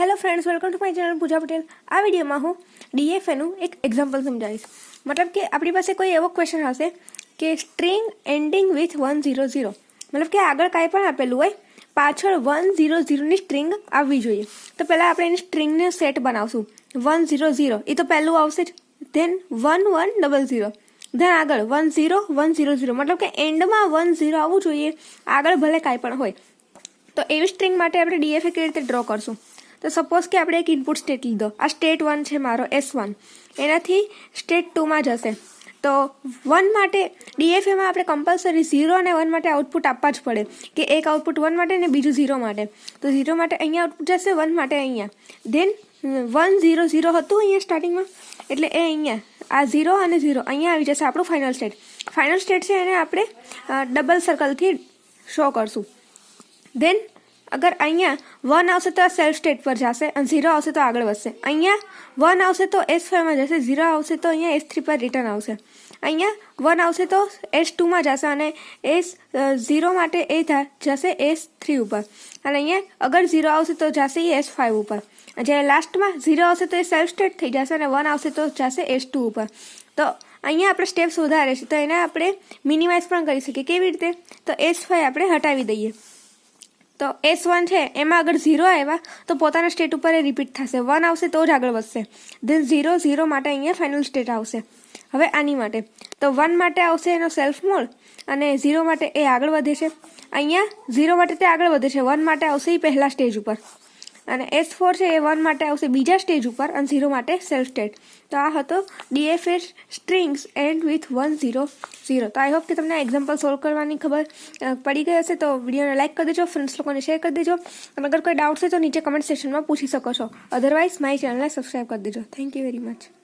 Hello friends, welcome to my channel Pooja Patel. આ વિડીયોમાં હું DFAનું એક એક્ઝામ્પલ સમજાવીશ. મતલબ કે આપણી પાસે કોઈ એવો ક્વેશ્ચન હશે કે સ્ટ્રિંગ એન્ડિંગ વિથ 100, મતલબ કે આગળ કાંઈ પણ આપેલું હોય, પાછળ 100ની સ્ટ્રિંગ આવવી જોઈએ. તો પહેલાં આપણે એની સ્ટ્રિંગને સેટ બનાવશું. 100 એ તો પહેલું આવશે જ, ધેન 1100, ધેન આગળ 10 મતલબ કે એન્ડમાં 10 આવવું જોઈએ, આગળ ભલે કાંઈ પણ હોય. તો એવી સ્ટ્રિંગ માટે આપણે DFA કેવી રીતે ડ્રો કરશું? તો સપોઝ કે આપણે એક ઇનપુટ સ્ટેટ લીધો, આ સ્ટેટ 1 છે મારો S1, એનાથી સ્ટેટ 2માં જશે. તો 1 માટે DFAમાં આપણે કમ્પલસરી 0 અને 1 માટે આઉટપુટ આપવા જ પડે, કે એક આઉટપુટ 1 માટે ને બીજું 0 માટે. તો 0 માટે અહીંયા આઉટપુટ જશે, 1 માટે અહીંયા. ધેન 100 હતું અહીંયા સ્ટાર્ટિંગમાં, એટલે એ અહીંયા આ 0 અને 0 અહીંયા આવી જશે આપણું ફાઇનલ સ્ટેટ. ફાઇનલ સ્ટેટ છે એને આપણે ડબલ સર્કલથી શો કરશું. ધેન અગર અહીંયા 1 આવશે તો આ સેલ્ફ સ્ટેટ પર જશે અને 0 આવશે તો આગળ વધશે. અહીંયા 1 આવશે તો S5માં જશે, 0 આવશે તો અહીંયા S3 પર રિટર્ન આવશે. અહીંયા 1 આવશે તો S2માં જશે અને S0 માટે એ જશે S3 ઉપર. અને અહીંયા અગર 0 આવશે તો જશે એ S5 ઉપર. જ્યારે લાસ્ટમાં 0 આવશે તો એ સેલ્ફ સ્ટેટ થઈ જશે અને 1 આવશે તો જશે S2 ઉપર. તો અહીંયા આપણે સ્ટેપ્સ વધારે છે, તો એને આપણે મિનિમાઇઝ પણ કરી શકીએ. કેવી રીતે? તો S5 આપણે હટાવી દઈએ. તો S1 છે એમાં અગર 0 આવ્યા તો પોતાના સ્ટેટ ઉપર એ રિપીટ થશે. 1 આવશે તો જ આગળ વધશે. ધેન 0 માટે અહીંયા ફાઇનલ સ્ટેટ આવશે. હવે આની માટે તો 1 માટે આવશે એનો સેલ્ફ મોડ અને 0 માટે એ આગળ વધે છે. અહીંયા 0 માટે તે આગળ વધે છે, 1 માટે આવશે એ પહેલા સ્ટેજ ઉપર. અને S4 છે એ 1 માટે આવશે બીજા સ્ટેજ ઉપર અને 0 માટે સેલ્ફ સ્ટેટ. તો આ હતો DFA સ્ટ્રિંગ્સ એન્ડ વિથ 100. તો આઈ હોપ કે તમને એક્ઝામ્પલ સોલ્વ કરવાની ખબર પડી ગઈ હશે. તો વિડીયોને લાઇક કરી દેજો, ફ્રેન્ડ્સ લોકોને શેર કરી દેજો. અને અગર કોઈ ડાઉટ છે તો નીચે કમેન્ટ સેક્શનમાં પૂછી શકો છો. અધરવાઇઝ મારી ચેનલને સબસ્ક્રાઈબ કરી દેજો. Thank you very much.